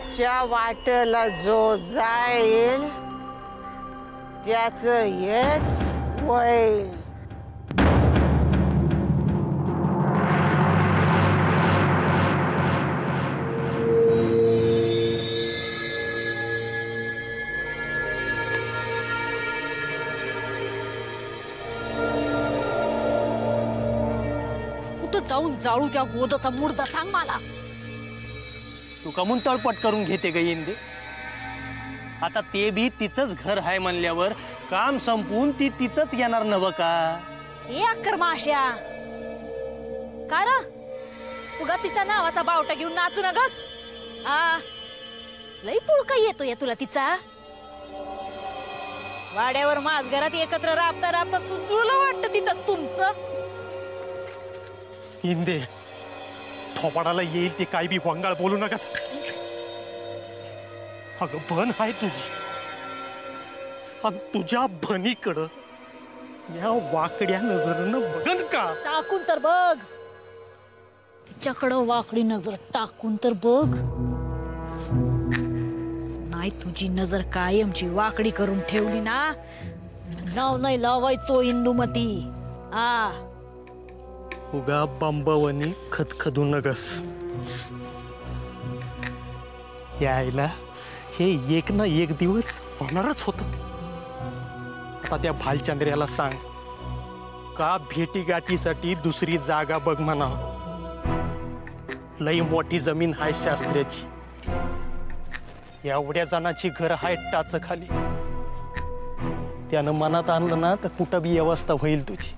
तुमच्या वाटेला जो जाईल त्याचं हेच होईल. जाऊन जाळू त्या गोदाचा मुर्दा सांग मला. तू कमून तळपट करून घेते ग इंदे. आता ते बी तिचंच घर आहे म्हणल्यावर काम संपून ती तिथंच येणार नव का? हे अक्कर माश्या काय र उगा तिच्या नावाचा बावटा घेऊन नाचू नगस. हा लई पुळका येतोय तुला तिचा. वाड्यावर माझ घरात एकत्र राबता राबता सुचूला वाटतं तिथंच तुमचं. इंदे थोपाडाला येईल ते काय बी वंगाळ बोलू नकस. अगं बन आहे तुझी आणि तुझ्या बनीकडं या वाकड्या नजरेनं बघन का? टाकून तर बघ तिच्याकडं वाकडी नजर टाकून तर बघ. नाही तुझी नजर कायमची वाकडी करून ठेवली ना नाव नाही लावायचो इंदुमती. आ उगा बंबवनी खदखदू नगस. यायला हे एक ना एक दिवस होणारच होत. आता त्या भालचंद्र्याला सांग का भेटी गाठीसाठी दुसरी जागा बघ म्हणा. लई मोठी जमीन हाय शास्त्र्याची. एवढ्या जणांची घर हाय टाच खाली. त्यानं मनात आणलं ना तर कुठं बी व्यवस्था होईल तुझी.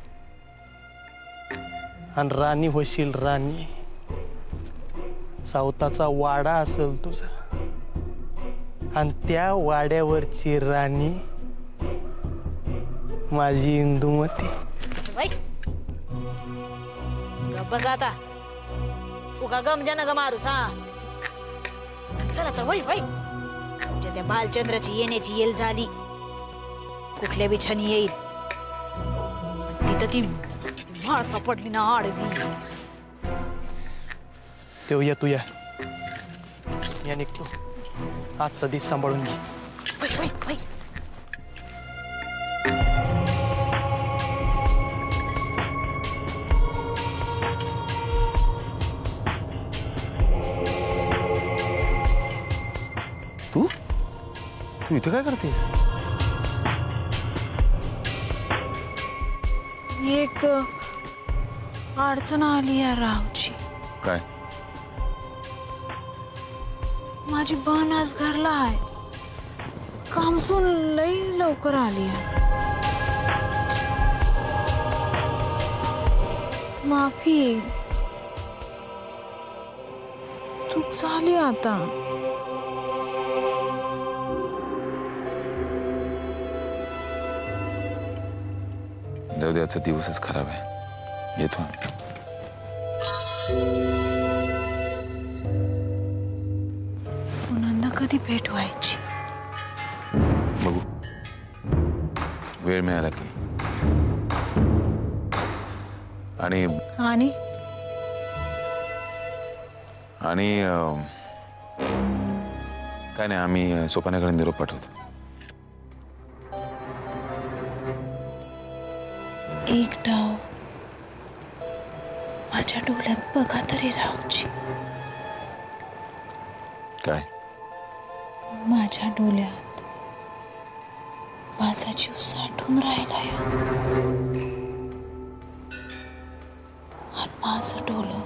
आणि राणी होशील राणी. सावताचा वाडा असेल तुझा आणि त्या वाड्यावरची राणी माझी इंदुमती. बस आता उगा गमजा न ग मारूस. हा चल आता वय वय. त्या बालचंद्राची येण्याची येल झाली. कुठल्या बी छनी येईल तिथं ती माळ सापडली ना आडवी. तेव या तू या निघतो. आजचा दिस सांभाळून घे. तू तू इथे काय करतेस? एक अडचण आली या रावची. काय? माझी बहन आज घरला आहे. कामसून लई लवकर आली आहे. माफी चूक झाली आता. उद्याचा दिवसच खराब आहे. येतो पुन्हा कधी भेट व्हायची बघू. वेळ मिळाला की. आणि आणि आणि काय नाही आम्ही सोपानाकडे निरोप पाठवतो. एक डाव माझ्या डोळ्यात बघा तरी रावची. काय? माझ्या डोळ्यात माझा जीव साठून राहिलाय. आणि माझं डोळं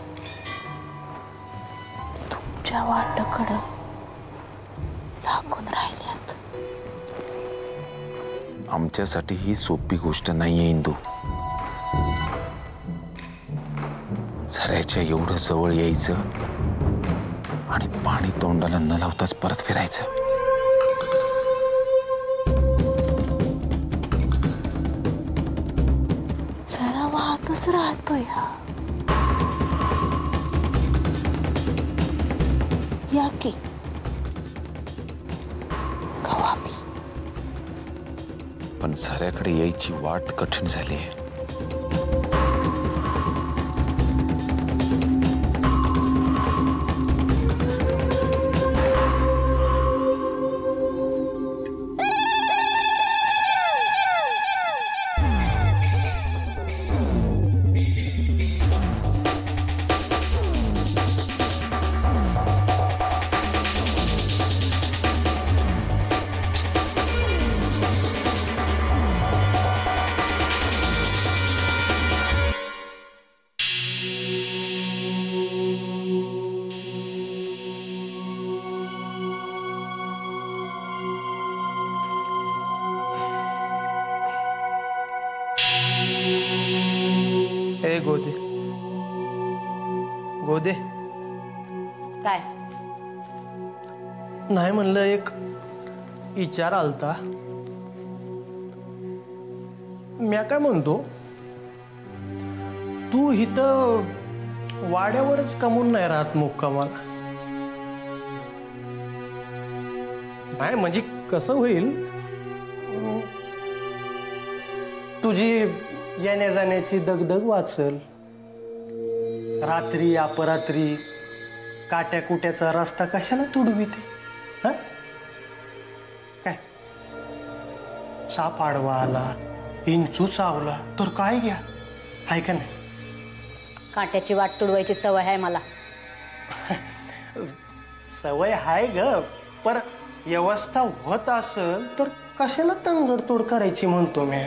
तुमच्या वाटाकडं लागून राहिल्यात. आमच्यासाठी ही सोपी गोष्ट नाहीये इंदू. झऱ्याच्या एवढं जवळ यायचं आणि पाणी तोंडाला न लावताच परत फिरायचं. जरा वाहतच राहतोय हा. या की कवाबी. पण झऱ्याकडे यायची वाट कठीण झाली आहे. ए गोदे, गोदे. काय? नाही म्हणलं, एक विचार आलता. म्या काय म्हणतो, तू इथं वाड्यावरच कमवून नाही राहत मुक्कामाला? नाही म्हणजे कसं होईल, तुझी येण्या जाण्याची दगदग वाचल. रात्री अपरात्री काट्या कुट्याचा रस्ता कशाला तुडविते? हा काय, साप आडवा आला, इंचू चावला तर काय घ्या, आहे का नाही? काट्याची वाट तुडवायची सवय आहे मला. सवय आहे ग, पर व्यवस्था होत असेल तर कशाला तंगडतोड करायची म्हणतो मी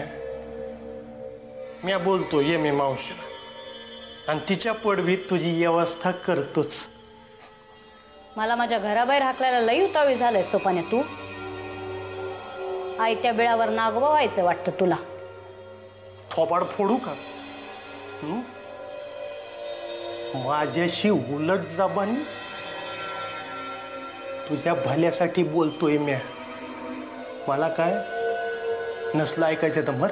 बोलतो ये मी मावशीला, आणि तिच्या पडवीत तुझी व्यवस्था करतोच. मला माझ्या घराबाहेर हाकलायला लई उतावळी झालंय सोपाने तू. आयत्या बिळावर नागोबा व्हायचं वाटतं तुला. थोबाड फोडू का? माझ्याशी उलट जबानी तुझ्या भल्यासाठी बोलतोय मी. मला काय नसलं ऐकायचं तर मर.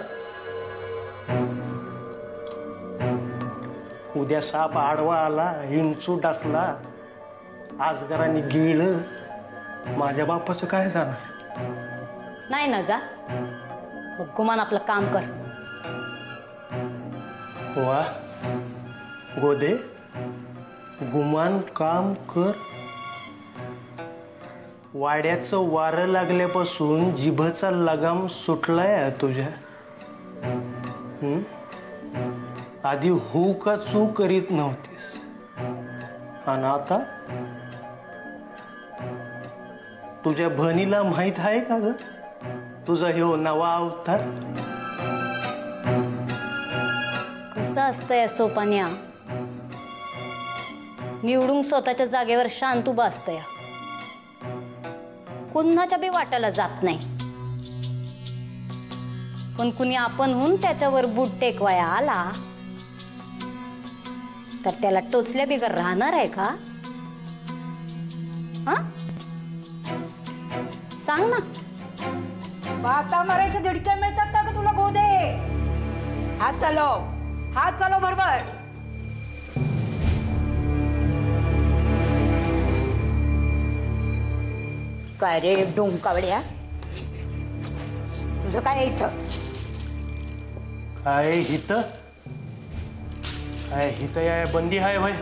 उद्या साप आडवा आला, हिंचू डासला, आजगरांनी गिळलं, माझ्या बापाचं काय जाणार? नाही ना जा, मग गुमान आपलं काम कर. वा गोदे, गुमान काम कर. वाड्याचं वारं लागल्यापासून जिभेचा लगाम सुटलाय तुझ्या. आधी हू का चू करीत नव्हतीस, आणि आता तुझ्या बहिणीला माहित आहे का ग तुझा ह्यो नवा अवतार? कसं असतंय सोपान्या, निवडून स्वतःच्या जागेवर शांत उभा असतंय, कुणाच्या बी वाटायला जात नाही. पण कुणी आपणहून त्याच्यावर बूट टेकवाया आला तर त्याला टोचल्या बिगर राहणार आहे का? हा सांग ना. बाता मारायच्या धडक्या मिळतात का तुला गोदे? हात चालव, हात चालव बरोबर. काय रे डोंकावड्या, तुझं काय इथं? काय हित? काय हित या बंदी आहे भाई?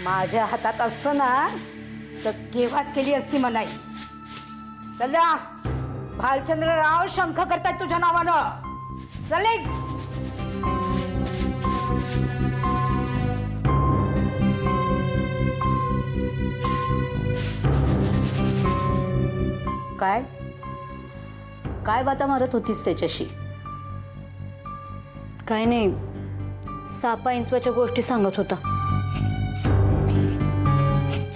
माझ्या हातात असतं ना तर केव्हाच केली असती मनाई. चला, भालचंद्रराव शंख करतात तुझ्या नावानं. चले. काय काय बाता मारत होतीस त्याच्याशी? काय नाही, सापा इंचवाच्या गोष्टी सांगत होता.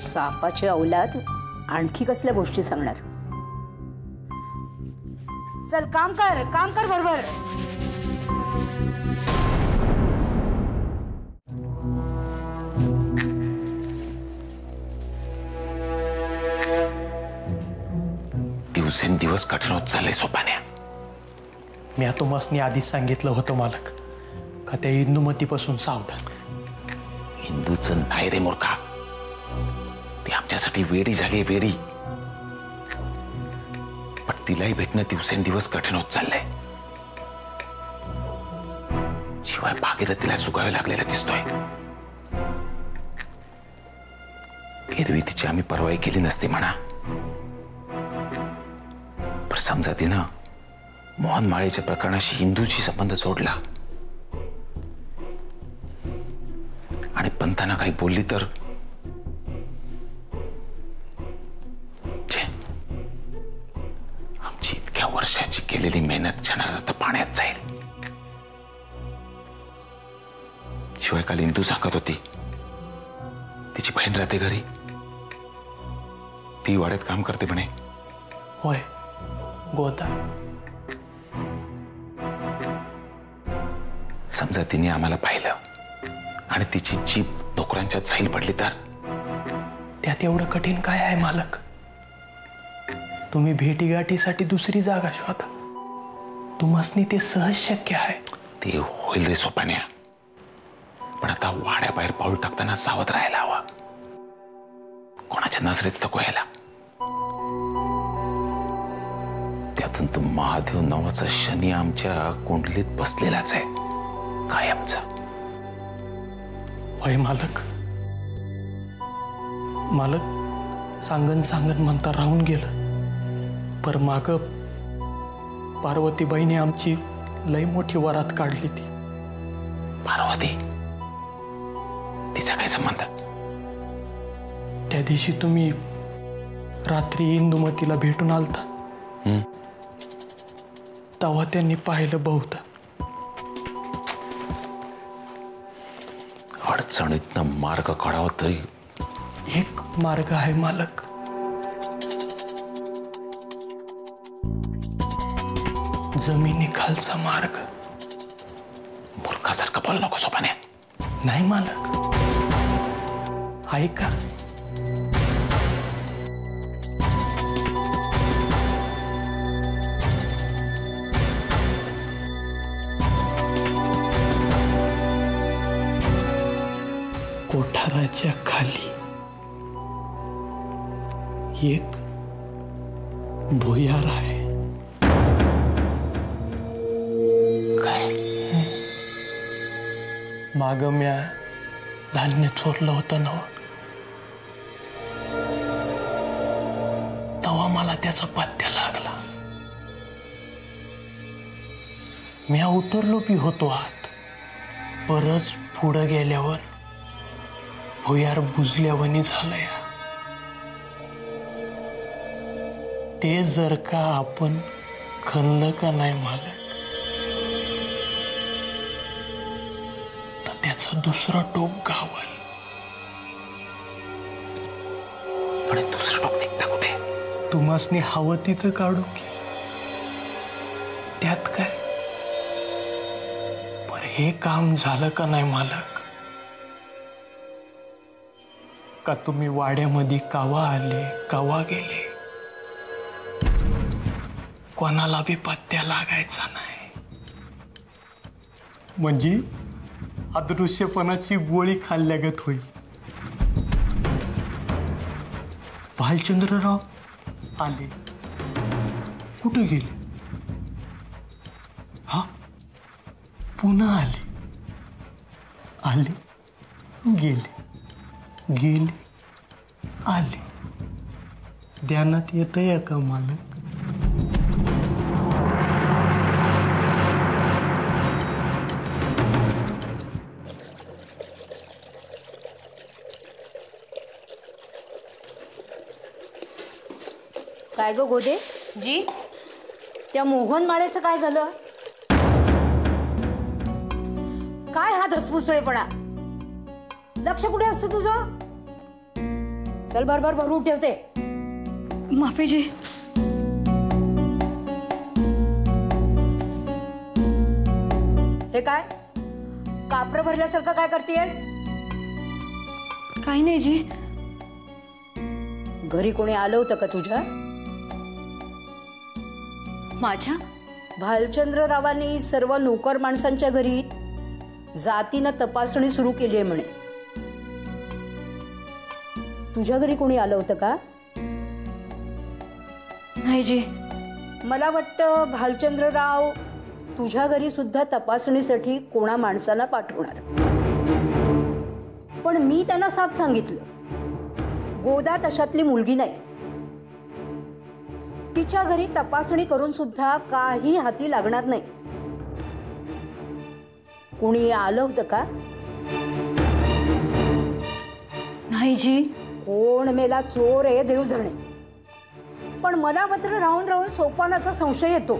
सापाची औलाद आणखी कसल्या गोष्टी सांगणार? चल काम कर बरोबर. दिवसेंदिवस कठीण होत चाललंय सोपान्या. मी तुम्हासनी आधीच सांगितलं होतं मालक, का त्या इंदुमतीपासून सावधान. हिंदूचं नाही रे मूर्खा, ती आमच्यासाठी वेडी झाली, वेडी. पण तिलाही भेटणं दिवसेंदिवस कठीण होत चाललंय. शिवाय भागीरथीला सुगावे लागलेला दिसतोय. एरवी तिची आम्ही परवाई केली नसती म्हणा, पण समजा तिनं मोहन माळेच्या प्रकरणाशी हिंदूची संबंध जोडला आणि पंतांना काही बोलली तर आमची इतक्या वर्षाची केलेली मेहनत क्षणार्धात पाण्यात जाईल. शिवाय काल इंदू सांगत होती तिची बहीण राहते घरी, ती वाड्यात काम करते म्हणे. होय गोदा, समजा तिने आम्हाला पाहिलं आणि तिची जीभ डोकरांच्या झैल पडली तर? त्यात एवढं कठीण काय आहे मालक? तुम्ही भेटीगाठीसाठी दुसरी जागा शोधा. तुम्हासनी ते सहज शक्य आहे. ते होईल रे सोपान्या, पण आता वाड्याबाहेर पाऊल टाकताना सावध राहायला हवा. कोणाच्या नजरेच नको यायला. त्यातून तो महादेव नावाचा शनी आमच्या कुंडलीत बसलेलाच आहे कायमचा. होय मालक. मालक सांगन म्हणता राहून गेलं. पर माग पार्वतीबाईने आमची लई मोठी वरात काढली. ती पार्वती, तिचा काय संबंध? त्या दिवशी तुम्ही रात्री इंदुमतीला भेटून आलता, तेव्हा त्यांनी पाहिलं बहुधा. अडचणीतनं मार्ग काढावा तरी एक मार्ग आहे मालक. जमिनीखालचा मार्ग. मूर्खासारखं बोल नको सोपान्या. नाही मालक, ऐका. कोठाराच्या खाली एक भुयार आहे. माग म्या धान्य चोरलं होतं ना, तेव्हा मला त्याचा पत्त्या लागला. म्या उतरलो बी होतो आत. परत पुढं गेल्यावर भुयार बुजल्यावानी झालंय. ते जर का आपण खणलं का नाही मालक, त्याचं दुसरं टोक गावल. पण दुसरं टोक निघतं कुठे? तुम्हासनी हवं तिथं काढू की. त्यात काय. पर हे काम झालं का नाही मालक, का तुम्ही वाड्यामध्ये कावा आले कावा गेले, कोणाला बी पत्त्या लागायचा नाही. म्हणजे अदृश्यपणाची गोळी खाल्ल्यागत होईल. भालचंद्रराव आले, कुठे गेले? हा, पुन्हा आले. आले गेले, गेले आले. ध्यानात येतंय का मालक? काय गो गोदे जी? त्या मोहन माळेचं काय झालं? काय हा धसमुसळेपणा? लक्ष कुठे असतं तुझं? चल बरोबर भरून ठेवते. माफी जी. हे काय कापरं भरल्यासारखं काय करतेस? काही नाही जी. घरी कोणी आलं होतं का तुझ्या? माझ्या? भालचंद्ररावांनी सर्व नोकर माणसांच्या घरी जातीनं तपासणी सुरू केली आहे म्हणे. तुझ्या घरी कोणी आलं होतं का? नाही जी. मला वाटतं भालचंद्रराव तुझ्या घरी सुद्धा तपासणीसाठी कोणा माणसाला पाठवणार. पण मी त्यांना साफ सांगितलं, गोदा तशातली मुलगी नाही. तिच्या घरी तपासणी करून सुद्धा काही हाती लागणार नाही. कोणी आलं होतं का? नाही जी. कोण मेला? चोर आहे देव जाणे. पण मला मात्र राहून राहून सोपानाचा संशय येतो.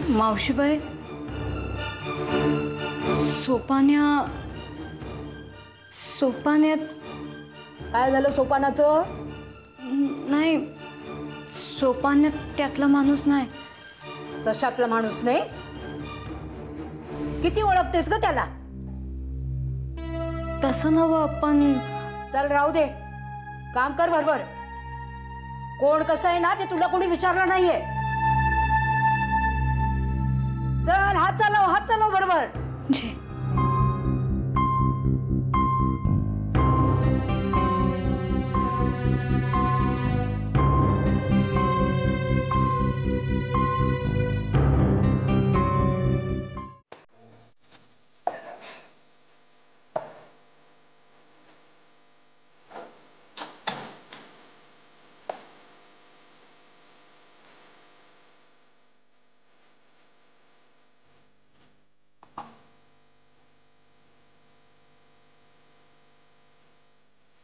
मावशीबाई, सोपान्यात काय झालं सोपानाचं? नाही, सोपान्यात त्यातला माणूस नाही. तशातला माणूस नाही? किती ओळखतेस ग त्याला? तसं नवं पण चल राहू दे, काम कर बरोबर. कोण कसं आहे ना ते तुला कोणी विचारलं नाहीये. चल हात चालव बरोबर. जी.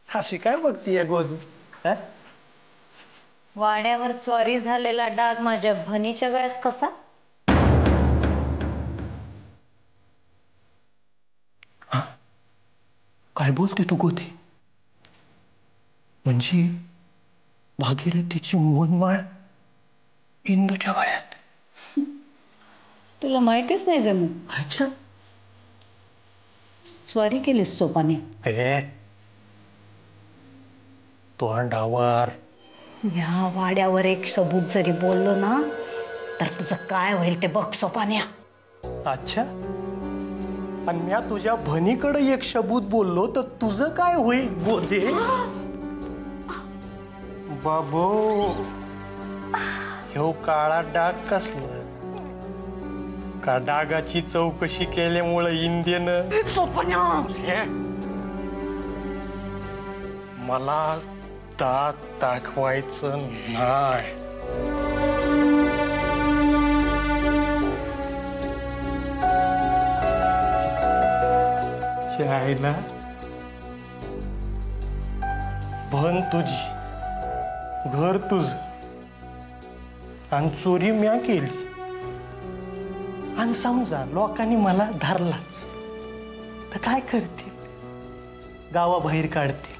अशी काय बघतीये गोद? वाड्यावर चोरी झालेला डाग माझ्या भनीच्या गळ्यात कसा? काय बोलते तू गोदे? म्हणजे भागीरथीची मोहनमाळ इंदूच्या गळ्यात? तुला माहितीच नाही जणू. अच्छा. स्वारी केलीस सोपाने. तोंडावर. ह्या वाड्यावर एक सबूत जरी बोललो ना तर तुझं काय होईल ते बघ सोपान्या. अच्छा. आणि मी तुझ्या भनीकडे एक शब्द बोललो तर तुझं काय होईल गोदे? बाबो, ह्यो काळा डाग कसला? का डागाची चौकशी केल्यामुळे इंदियन सोपान्या मला दात दाखवायचं नाही. आईला भन तुझी, घर तुझ, आणि चोरी म्या केली. आणि समजा लोकांनी मला धरलाच तर काय करतील? गावाबाहेर काढतील.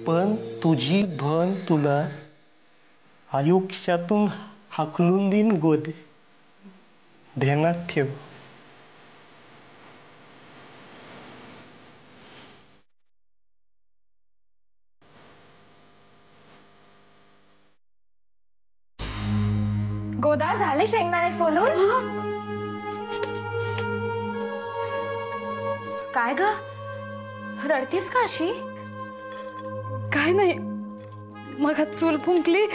पण तुझी भन तुला आयुष्यातून हाकलून देईन गोदे, ध्यानात ठेव. गोदा, झाले शेंगदाणे सोलून? काय ग, रडतीस का अशी? काय नाही, मग चूल फुंकली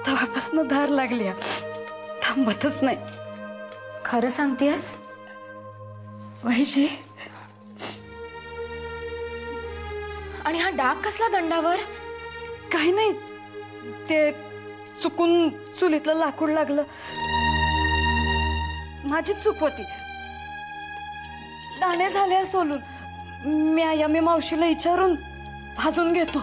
तेव्हापासून धार लागली, थांबतच नाही. खरं सांगतेस? वैशी. आणि हा डाग कसला दंडावर? काही नाही, ते चुकून चुलीतलं लाकूड लागलं. माझीच चूक होती. दाणे झाले सोलून. मी मावशीला विचारून भाजून घेतो.